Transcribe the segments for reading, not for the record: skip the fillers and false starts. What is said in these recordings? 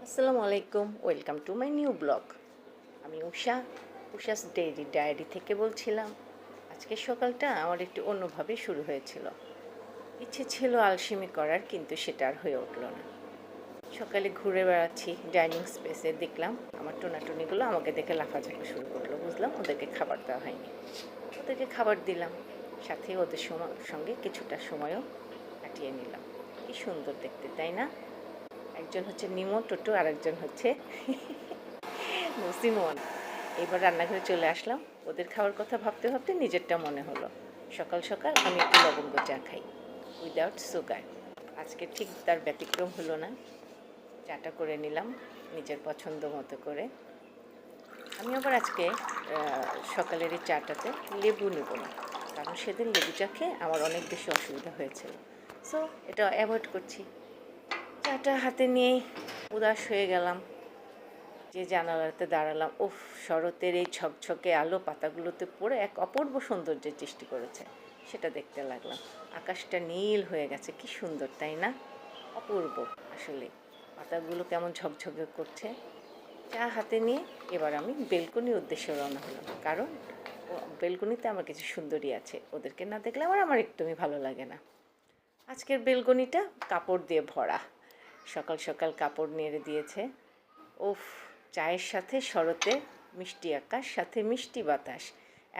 আসসালামু আলাইকুম, welcome to my new blog. আমি উষাস ডায়েরি থেকে বলছিলাম। আজকের সকালটা আমার একটু অন্যভাবে শুরু হয়েছিল। ইচ্ছে ছিল আলসেমি করার, কিন্তু সেটা আর হয়ে উঠল না। সকালে ঘুরে বেড়াচ্ছি ডাইনিং স্পেসে, দেখলাম আমার টোনাটুনিগুলো আমাকে দেখে লাফাঝাপা শুরু করলো। বুঝলাম ওদেরকে খাবার দেওয়া হয়নি। ওদেরকে খাবার দিলাম, সাথে ওদের সঙ্গে কিছুটা সময়ও কাটিয়ে নিলাম। কি সুন্দর দেখতে, তাই না? একজন হচ্ছে নিমো টোটো, আর একজন হচ্ছে সিমন। এবার রান্নাঘরে চলে আসলাম। ওদের খাওয়ার কথা ভাবতে ভাবতে নিজেরটা মনে হলো, সকাল সকাল আমি একটু লবঙ্গ চা খাই উইদাউট সুগার। আজকে ঠিক তার ব্যতিক্রম হলো না। চাটা করে নিলাম নিজের পছন্দ মতো করে। আমি আবার আজকে সকালের এই চাটাতে লেবু নেব না, কারণ সেদিন লেবু চা খেয়ে আমার অনেক বেশি অসুবিধা হয়েছিল। সো এটা অ্যাভয়েড করছি। চাটা হাতে নিয়েই উদাস হয়ে গেলাম। যে জানালাতে দাঁড়ালাম, উফ, শরতের এই ঝকঝকে আলো পাতাগুলোতে পড়ে এক অপূর্ব সৌন্দর্যের সৃষ্টি করেছে। সেটা দেখতে লাগলাম। আকাশটা নীল হয়ে গেছে, কি সুন্দর, তাই না? অপূর্ব। আসলে পাতাগুলো কেমন ঝকঝকে করছে। চা হাতে নিয়ে এবার আমি বেলকনির উদ্দেশ্যে রওনা হলাম, কারণ বেলকনিতে আমার কিছু সুন্দরী আছে, ওদেরকে না দেখলে আমার একদমই ভালো লাগে না। আজকের বেলকনিটা কাপড় দিয়ে ভরা। সকাল সকাল কাপড় নেড়ে দিয়েছে। উফ, চায়ের সাথে শরতের মিষ্টি আকাশ, সাথে মিষ্টি বাতাস,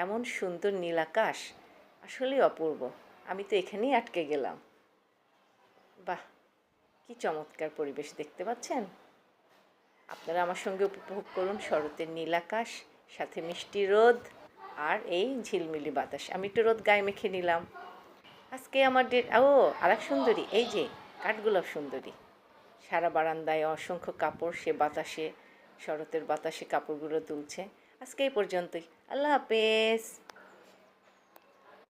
এমন সুন্দর নীল আকাশ, আসলেই অপূর্ব। আমি তো এখানেই আটকে গেলাম। বাহ, কি চমৎকার পরিবেশ, দেখতে পাচ্ছেন? আপনারা আমার সঙ্গে উপভোগ করুন শরতের নীল আকাশ, সাথে মিষ্টি রোদ, আর এই ঝিলমিলি বাতাস। আমি একটু রোদ গায়ে মেখে নিলাম। আজকে আমার আরেক সুন্দরী, এই যে কাঠগোলাপ সুন্দরী, সারা বারান্দায় অসংখ্য কাপড়, সে বাতাসে, শরতের বাতাসে কাপড়গুলো তুলছে। আজকে এই পর্যন্তই। আল্লাহ হাফেজ।